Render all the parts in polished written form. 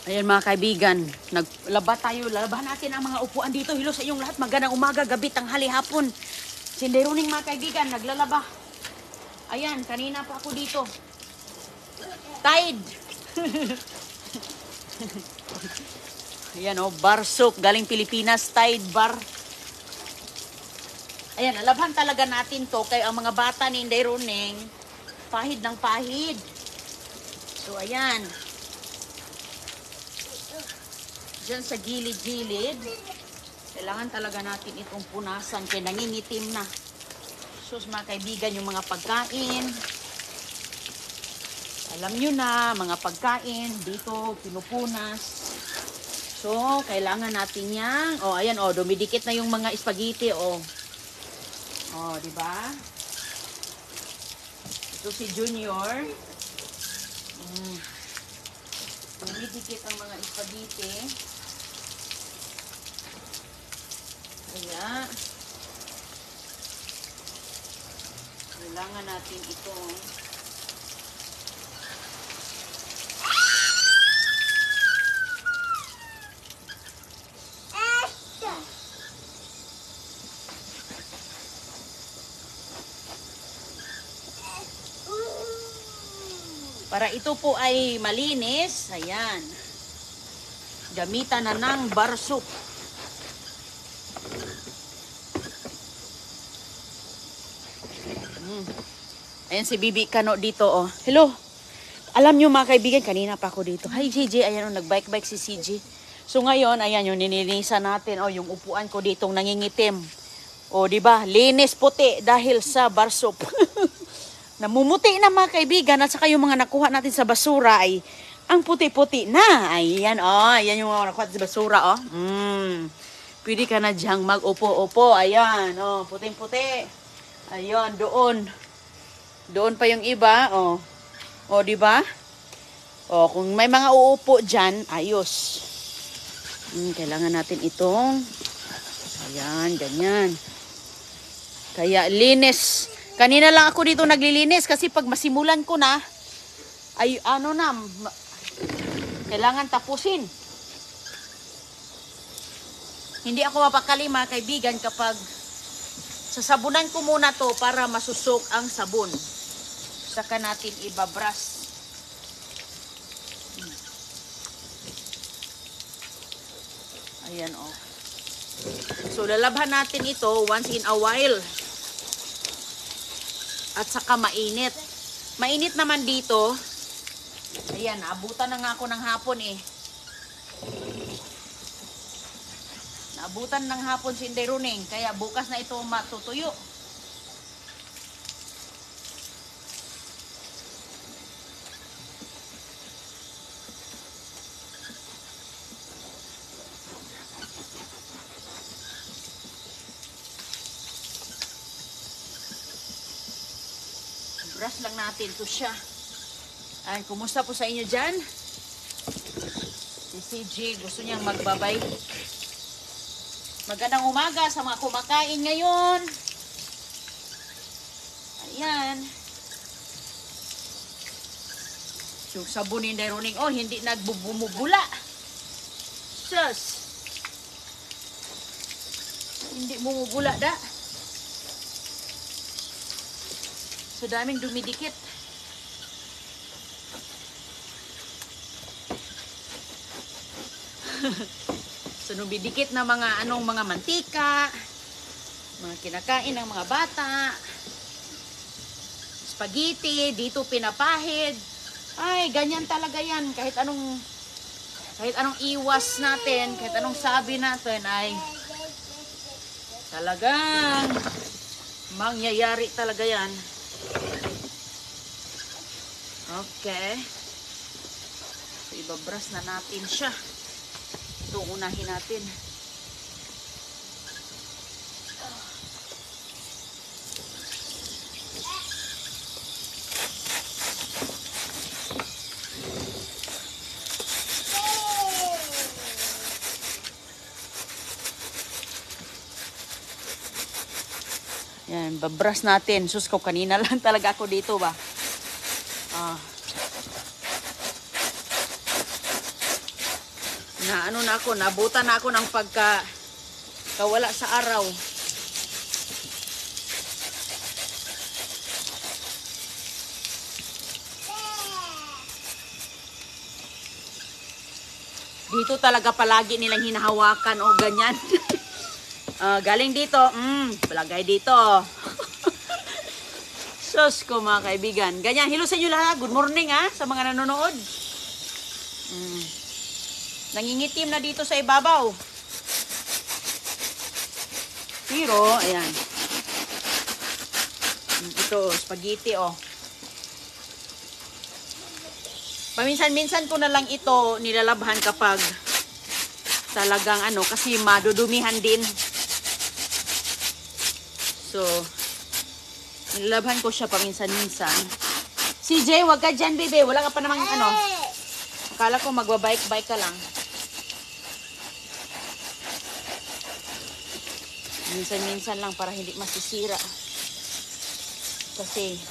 Ayan mga kaibigan, naglaba tayo. Lalabahan natin ang mga upuan dito. Hello sa inyong lahat. Magandang umaga, gabi, tanghali, hapon. Sinderuning mga kaibigan, naglalaba. Ayan, kanina pa ako dito. Tide. Ayan o, bar soap. Galing Pilipinas, Tide bar. Ayan, lalabahan talaga natin to. Kaya ang mga bata ni Inday Runeng, pahid ng pahid. So ayan. Diyan sa gilid-gilid, kailangan talaga natin itong punasan kaya nangingitim na. Sus mga kaibigan, yung mga pagkain, alam nyo na, mga pagkain, dito, pinupunas. So, kailangan natin yan. O, ayan, o, dumidikit na yung mga spaghetti, o. O, diba? Ito si Junior. Dumidikit ang mga spaghetti. Kaya, kailangan natin ito. Para ito po ay malinis, ayan. Gamitan na ng bar soap. Ayan si Bibi Kano dito, oh. Hello. Alam nyo mga kaibigan, kanina pa ako dito. Hi CJ, ayan, oh, nagbike-bike si CJ. So ngayon, ayan yung ninilisan natin, oh, yung upuan ko ditong nangingitim. Oh, di ba? Linis puti dahil sa bar soap. Namumuti na mga kaibigan at saka yung mga nakuha natin sa basura ay ang puti-puti na. Ayan, oh, ayan yung mga nakuha sa basura, oh. Pwede ka na diyang mag-upo-upo. Ayan, oh, puting-puti. Ayan, doon. Doon pa yung iba, oh. Oh, di ba? Oh, kung may mga uupo diyan, ayos. Kailangan natin itong ayan, ganyan. Kaya linis. Kanina lang ako dito naglilinis kasi pag masimulan ko na ay ano na kailangan tapusin. Hindi ako mapakali mga kaibigan kapag sasabunan ko muna to para masusok ang sabon. Saka natin ibabras. Ayan, oh. So, lalabhan natin ito once in a while. At saka mainit. Mainit naman dito. Ayan, naabutan na nga ako ng hapon eh. Naabutan ng hapon si Inday Runeng. Kaya bukas na ito matutuyo. Brush lang natin to siya. Ay, kumusta po sa inyo dyan? Si CJ, gusto niyang magbabay. Magandang umaga sa mga kumakain ngayon. Ayan. So, sabon ni Inday Runeng. Oh, hindi nagbubumubula. Sus. Hindi bumubula da. So, daming dumidikit. So, dumidikit na mga mga mantika, mga kinakain ng mga bata, spaghetti, dito pinapahid. Ay, ganyan talaga yan. Kahit anong iwas natin, kahit anong sabi natin, ay talagang mangyayari talaga yan. Okay. So, ibabras na natin siya. Ito, unahin natin. Yan, babras natin. Sus ko, kanina lang talaga ako dito ba. Na ano na ako, nabuta na ako ng kawala sa araw. Dito talaga palagi nilang hinahawakan o ganyan. Galing dito, palagay dito. Sus ko mga kaibigan. Ganyan, hello sa inyo lahat. Good morning sa mga nanonood. Nangingitim na dito sa ibabaw. Pero, ayan. Ito, spaghetti Paminsan-minsan ko na lang ito nilalabhan kapag talagang kasi madudumihan din. So, nilalabhan ko siya paminsan-minsan. CJ, wag ka dyan, bebe. Wala ka pa namang Akala ko magbabike-bike ka lang. Minsan-minsan lang para hindi masisira. Kasi,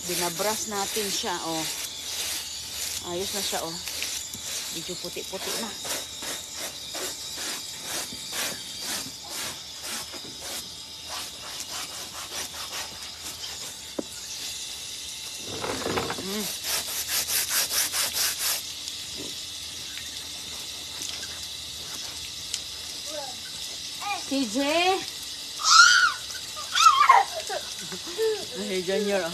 binabras natin siya, Ayos na siya, Medyo puti-puti na. CJ! Ay, Junior,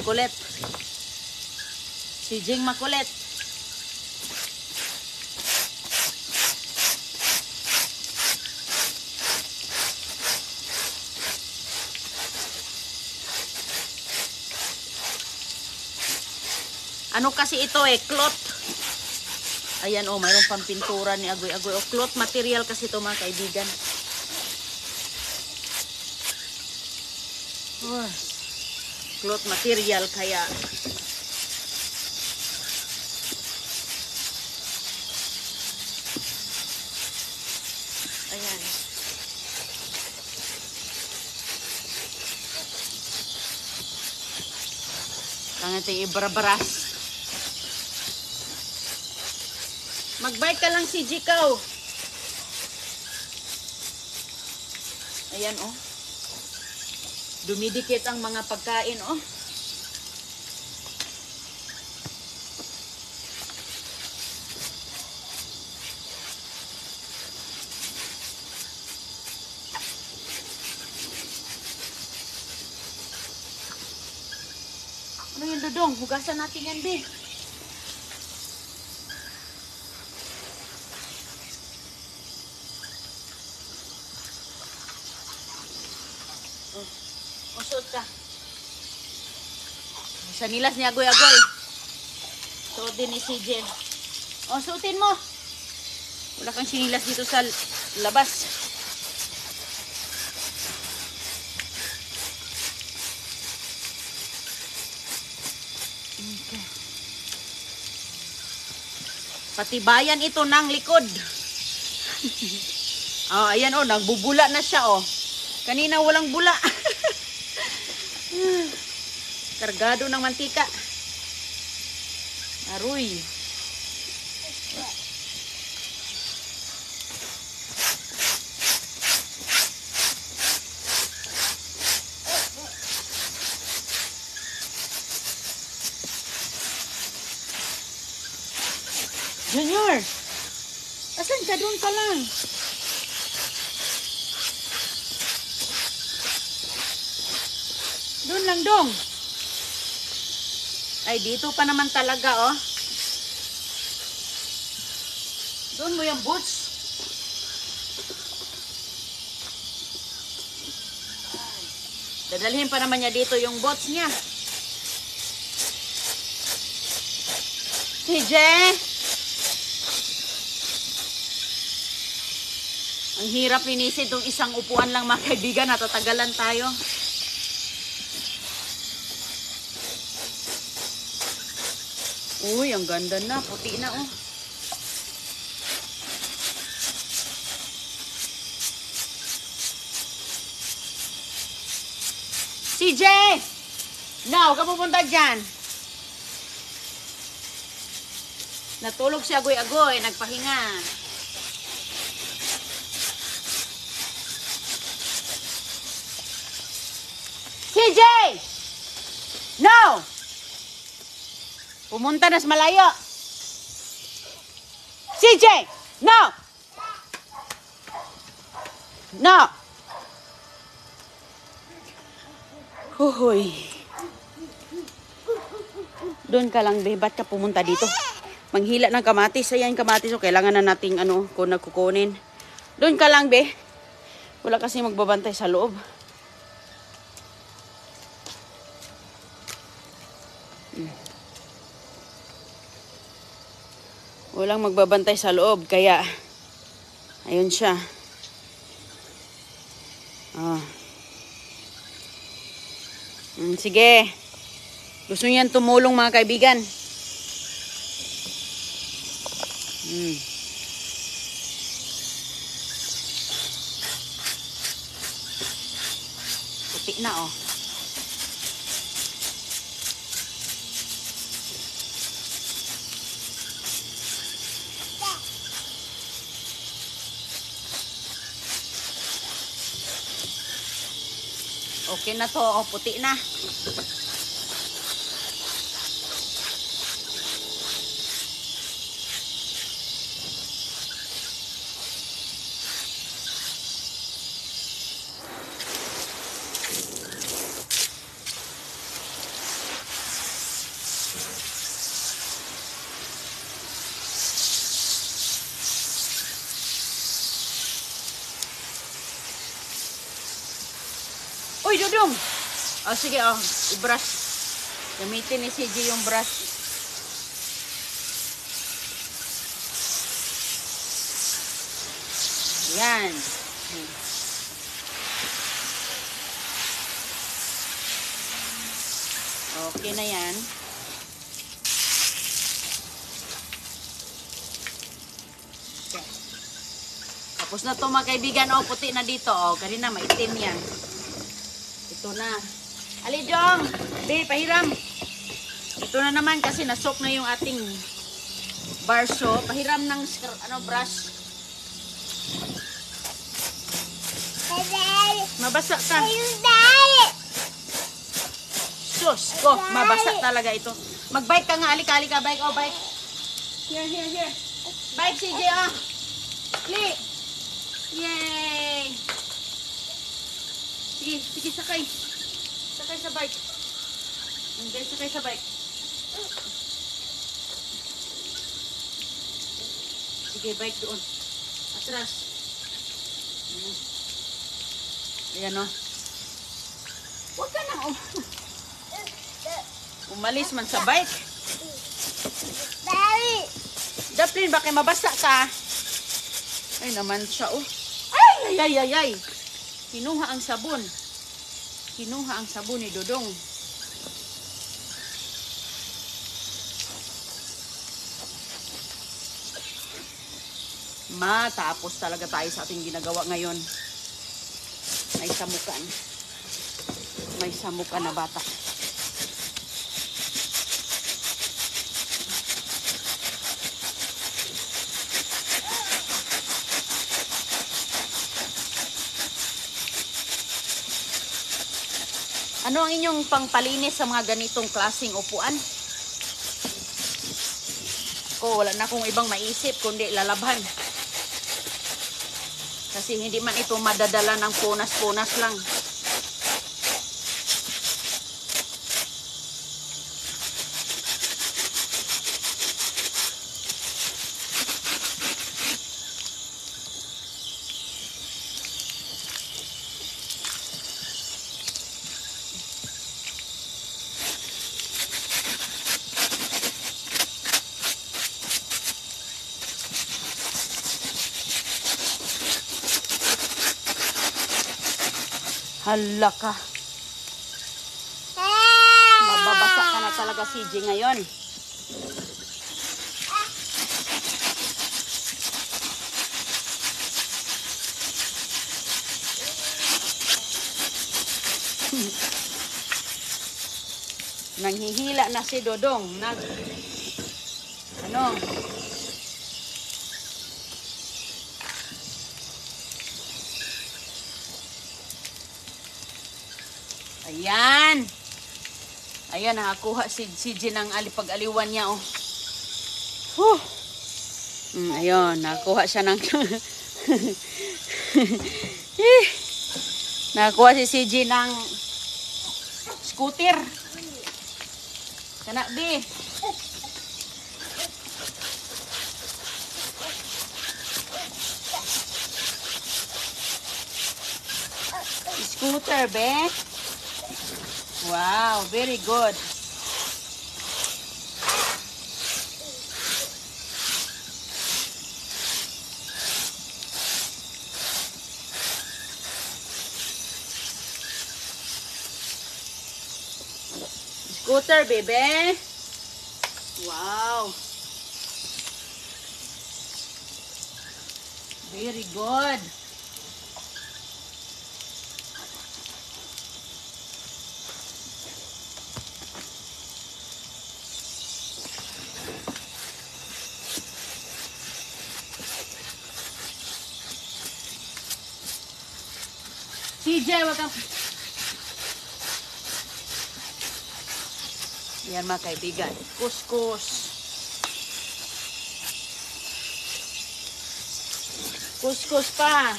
Kulit. Si Jing makulit. Ano kasi ito cloth. Ayan mayroon pang pintura ni Agoy-Agoy. Cloth material kasi ito mga kaibigan. Cloth material kaya ayan. Kaya natin ibarbaras. Mag-bike ka lang si Jikaw. Ayan dumidikit ang mga pagkain Ano yan, Dodong? Hugasan natin yan, be. Usod ka. Sa nilas ni Agoy-Agoy. Suot din ni CJ. Suotin mo. Wala kang sinilas dito sa labas. Okay. Patibayan ito ng likod. Ayan nagbubula na siya Kanina walang bula. Kargado ng mantika. Aroy. Junior! Asan ka? Doon ka lang. Doon lang, Dong. Ay, dito pa naman talaga, Doon mo yung boots. Dadalhin pa naman niya dito yung boots niya. CJ! Ang hirap linisin itong isang upuan lang mga kaibigan. Natatagalan tayo. Uy, ang ganda na. Puti na CJ! Now, ka pupunta dyan. Natulog siya agoy-agoy, nagpahinga. CJ! No! Pumunta na sa malayo. CJ! No! No! Huhoy. Doon ka lang, be. Ba't ka pumunta dito? Manghila ng kamatis. Ayan, kamatis. So, kailangan na nating, kung nagkukunin. Doon ka lang, be. Wala kasi magbabantay sa loob. Walang magbabantay sa loob. Kaya, ayun siya. Sige. Gusto niyan tumulong, mga kaibigan. Puti na, oh. Okay na to, oh, puti na. Uy, Dudong! Oh, sige, oh, i-brush. Gamitin ni CJ yung brush. Yan. Okay na yan. Okay. Tapos na to, mga kaibigan. Oh, puti na dito. Oh, kanina maitim yan. Ito na. Alijong! Be, pahiram. Ito na naman kasi nasok na yung ating barso. Pahiram ng brush. Mabasa ka. Sus, ko, mabasa talaga ito. Mag-bike ka nga, alika, bike, oh, bike. Here. Bike, CJ, oh. Click. Yay! Sige, sakay. Sakay sa bike. Okay, sakay sa bike. Sige, bike doon. Atras. Ayan, oh. Huwag ka na, oh. Umalis man sa bike. Daplin, bakit mabasa ka? Ay, naman siya, oh. Ay. Kinuha ang sabon. Kinuha ang sabon ni Dodong. Matapos talaga tayo sa ating ginagawa ngayon. May samukan. May samukan na bata. Ano ang inyong pangpalinis sa mga ganitong klaseng upuan? Wala na akong ibang maisip kundi lalabhan. Kasi hindi man ito madadala ng punas-punas lang. Hala ka. Mababasa ka na talaga, CJ, ngayon. Nanghihila na si Dodong. Ano? Ayan. Ayan, nakakuha si CJ ng pag-aliwan niya, oh. Whew. Ayun, nakakuha siya ng... nakakuha si CJ ng scooter. Kana, B. Scooter, be. Wow, very good. Scooter, bebe. Wow. Very good. CJ, wag kang... Yan mga kaibigan. Kuskus. Kuskus pa.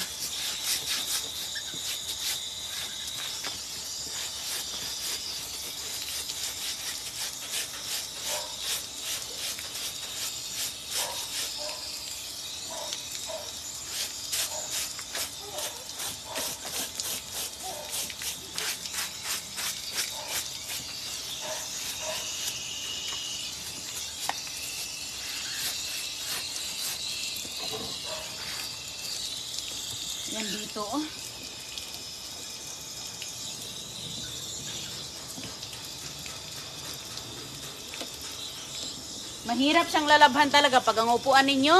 Yan dito, oh. Mahirap siyang lalabhan talaga pag ang upuan ninyo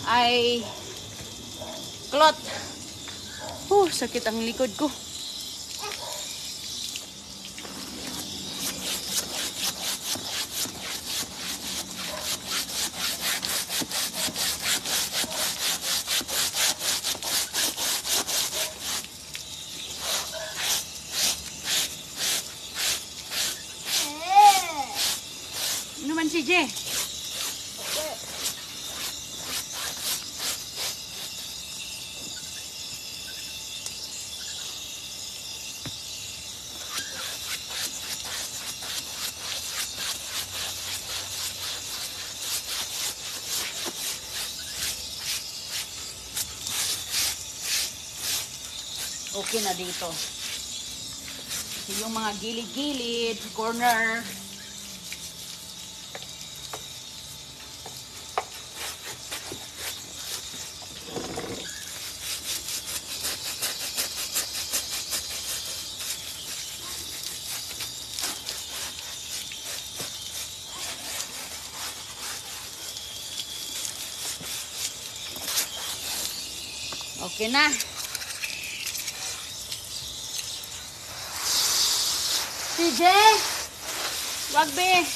ay cloth. Sakit ang likod ko. Ano man si J? Okay na dito. Yung mga gilid-gilid, corner. Okay na. CJ! Wag, be!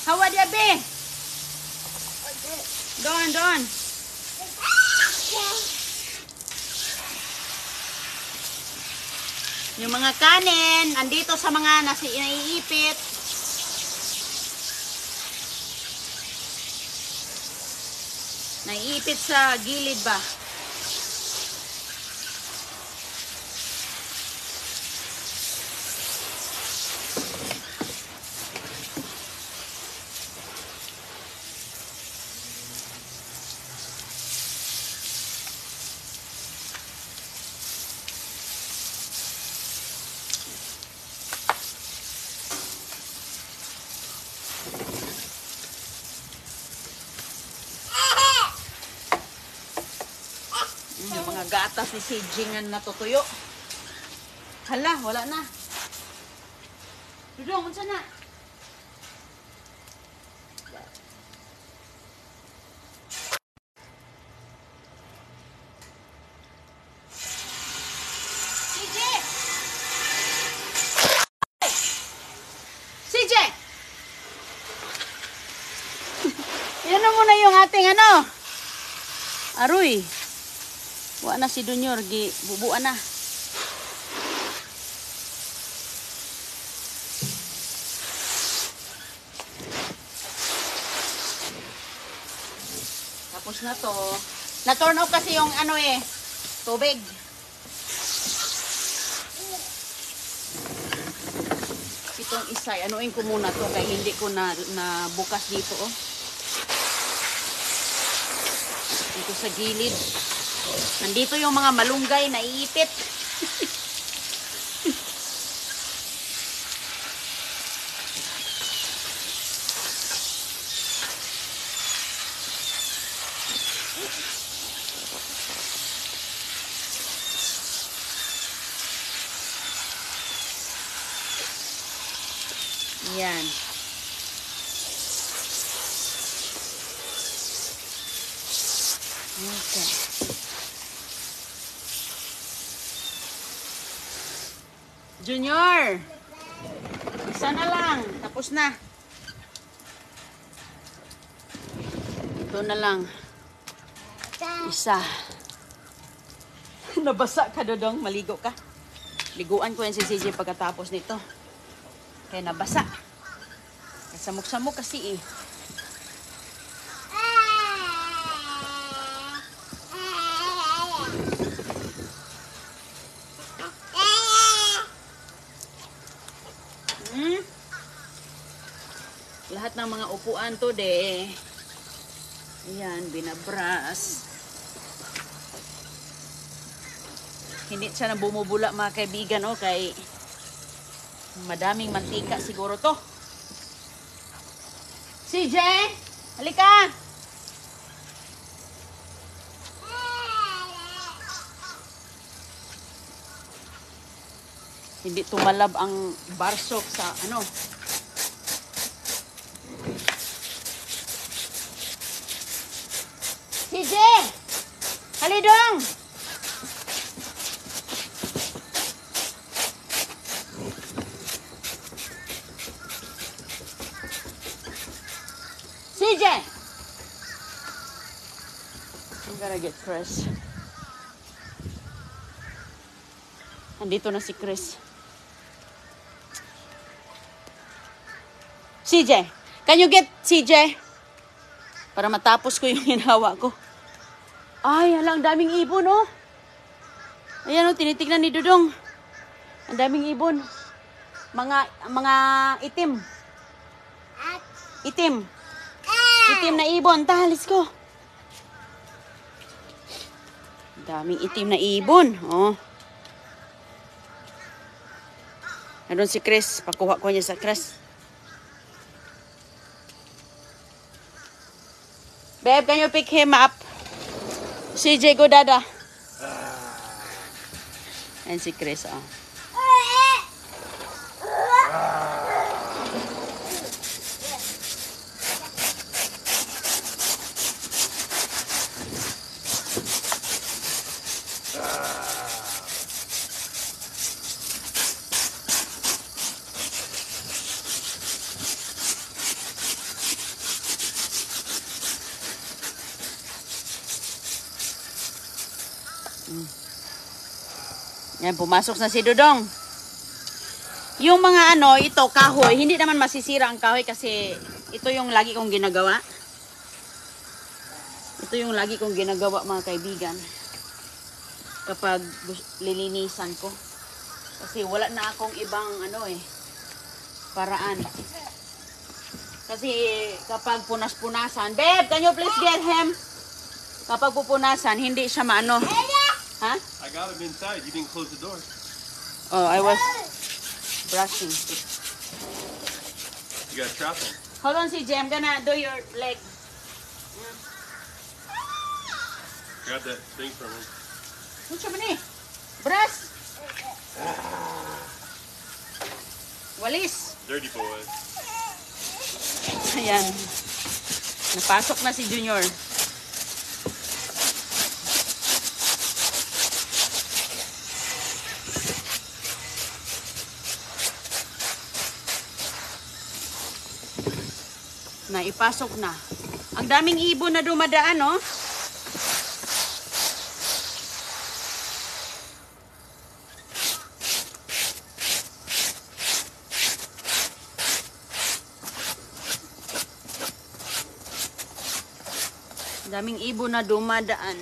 Hawa dia, be! Doon. Yung mga kanin, andito sa mga naiipit. Naiipit sa gilid ba? gatas ni CJ nga natutuyo. Hala, wala na. Dudong, unsa na? CJ! CJ! Yan na muna yung ating ano. Aroy. Wa na si Junior, bubuan na. Tapos na to. Na-turn off kasi yung ano tubig. Itong isa, anuin ko muna to kaya hindi ko na bukas dito Dito sa gilid. Nandito yung mga malunggay na iipit. Yan. Okay. Junior, isa na lang. Tapos na. Ito na lang. Isa. Nabasa ka, Dodong. Maligo ka. Liguan ko yan si CJ pagkatapos nito. Kaya nabasa. Samok-samok kasi Lahat ng mga upuan to ayan, binabras. Hindi siya na bumubula mga kaibigan kay madaming mantika siguro to. CJ, halika. Hindi tumalab ang barsok sa ano. CJ, halidong. CJ! I'm gonna get Chris. Andito na si Chris. CJ! Can you get CJ? Para matapos ko yung hinawa ko. Ay, hala, ang daming ibon, Ayan, tinitignan ni Dudong. Ang daming ibon. Mga itim. Itim. Itim na ibon. Tahalis ko. Daming itim na ibon. Nandun si Chris. Pakuha ko niya sa Chris. Babe, can you pick him up? CJ, go dada. And si Chris, Yan, pumasok na si Dudong. Yung mga ito, kahoy, hindi naman masisira ang kahoy kasi ito yung lagi kong ginagawa. Ito yung lagi kong ginagawa mga kaibigan. Kapag lilinisan ko. Kasi wala na akong ibang paraan. Kasi kapag punas-punasan, babe, can you please get him? Kapag pupunasan, hindi siya maano. Ha? I got him inside. You didn't close the door. Oh, I was brushing. You got trapped him. Hold on, CJ. I'm gonna do your leg. Grab that thing from him. Unsa man ni? Bras. Walis. Dirty boy. Ayan. Napasok na si Junior. Naipasok na. Ang daming ibon na dumadaan, no? Daming ibon na dumadaan.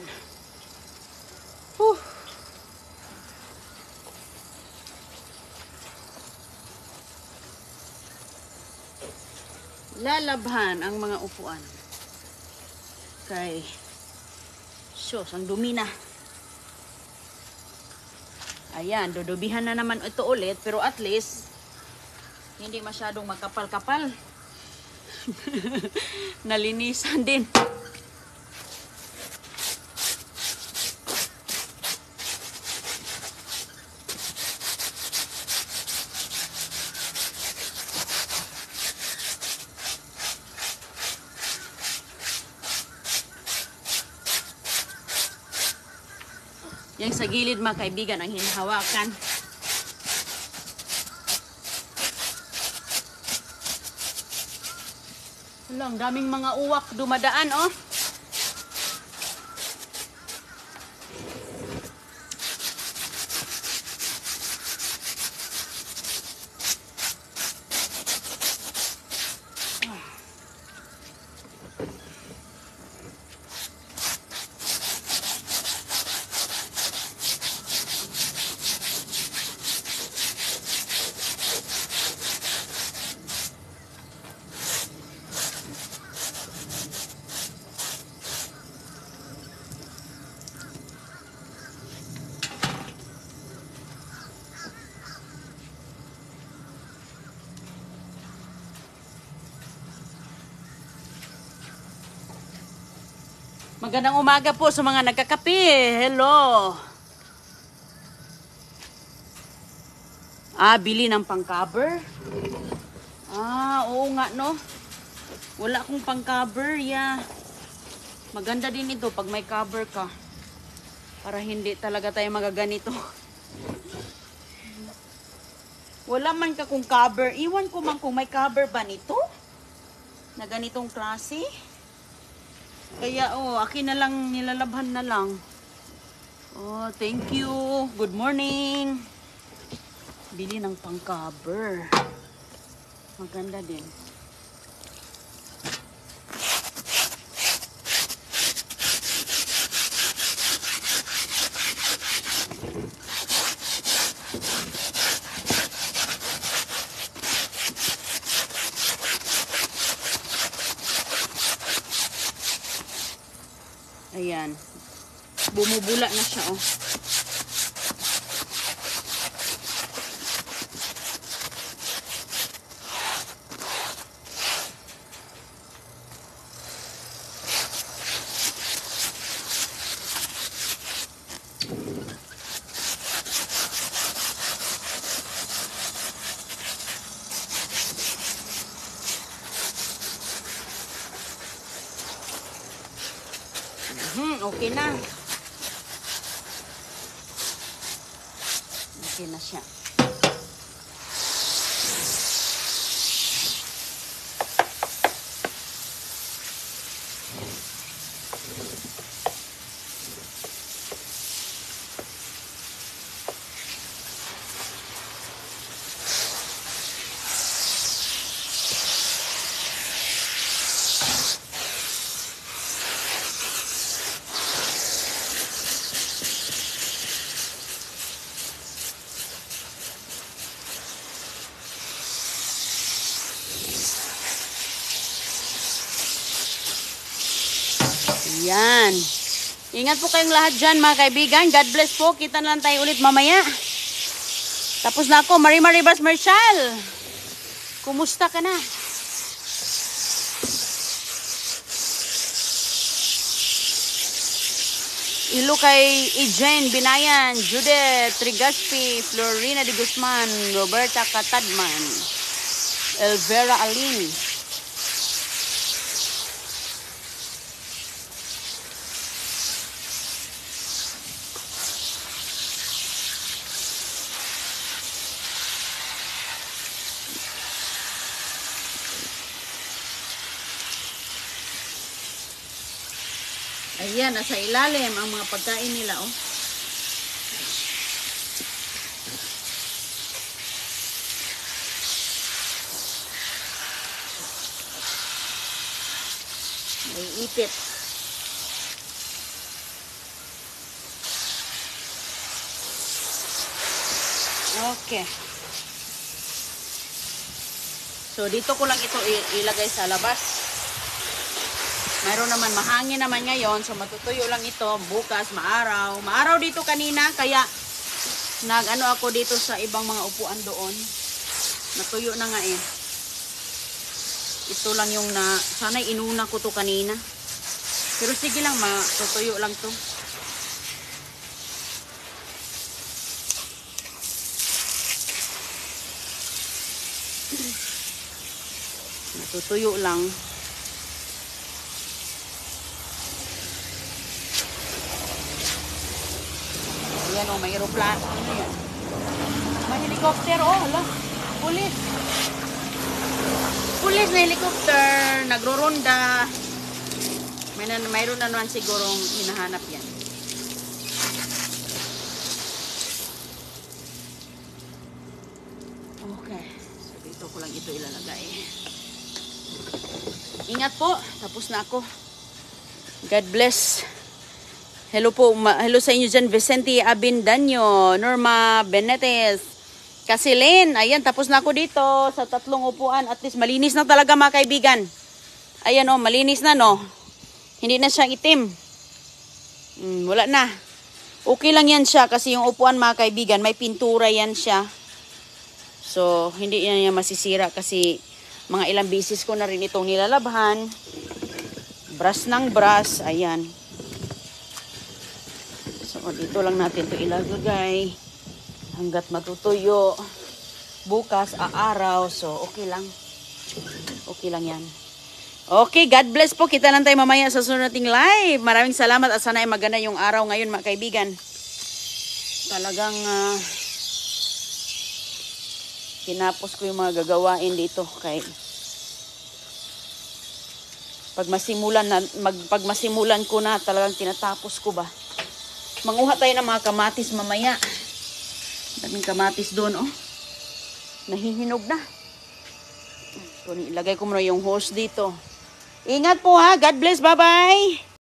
Huh. Lalabhan ang mga upuan. Kay sus, ang dumi na. Ayan, dudubihan na naman ito ulit. Pero at least, hindi masyadong makapal-kapal. Nalinisan din. Yang sa gilid mga kaibigan ang hinahawakan. Hala, ang daming mga uwak dumadaan, oh. Magandang umaga po sa mga nagkakape. Hello. Bili ng pang-cover. Oo nga, no? Wala akong pang-cover, yeah. Maganda din ito pag may cover ka. Para hindi talaga tayo magaganito. Wala man ka kung cover. Iwan ko man kung may cover ba nito? Na ganitong klase. Kaya, akin na lang, nilalabhan na lang. Oh, thank you. Good morning. Bili ng pang-cover. Maganda din. Ayan. Bumubula na siya, oh. Okay na. Okay na siya. Yan. Ingat po kayong lahat dyan mga kaibigan. God bless po. Kita na lang tayo ulit mamaya. Tapos na ako. Marie-Maribas Marshall. Kumusta ka na? Ilo kay Ejane Binayan, Judith Trigaspi, Florina de Guzman, Roberta Catadman, Elvera Alin. Ayan, nasa ilalim ang mga pagkain nila, oh. May ipit. Okay. So, dito ko lang ito ilagay sa labas. Mayroon naman, mahangin naman ngayon. So, matutuyo lang ito. Bukas, maaraw. Maaraw dito kanina. Kaya, nag-ano ako dito sa ibang mga upuan doon. Natuyo na nga eh. Ito lang yung sana'y inuna ko to kanina. Pero sige lang, matutuyo lang to. Matutuyo lang. Ayan o, may aeroplano. Ano yan? May helicopter. Oh, hala. Pulis. Pulis na helicopter. Nagro-ronda. Mayroon na naman sigurong hinahanap yan. Okay. So, dito ko lang ito ilalagay. Ingat po. Tapos na ako. God bless. Hello po, hello sa inyo dyan, Vicente Abindanyo, Norma Benetes, Kasilin. Ayan, tapos na ako dito sa 3 upuan. At least malinis na talaga mga kaibigan. Ayan o, malinis na no. Hindi na siya itim. Wala na. Okay lang yan siya kasi yung upuan mga kaibigan, may pintura yan siya. So, hindi yan yan masisira kasi mga ilang bisis ko na rin itong nilalabhan. Brush ng brush, ayan. So, dito lang natin ito ilagay hanggat matutuyo. Bukas, aaraw. So, okay lang. Okay lang yan. Okay, God bless po. Kita lang tayo mamaya sa sunod nating live. Maraming salamat at sana ay maganda yung araw ngayon mga kaibigan. Talagang kinapos ko yung mga gagawain dito kay pag masimulan ko na talagang tinatapos ko ba. Manguha tayo ng mga kamatis mamaya. Daming kamatis doon, oh. Nahihinog na. So, ilagay ko muna yung hose dito. Ingat po ha. God bless. Bye-bye.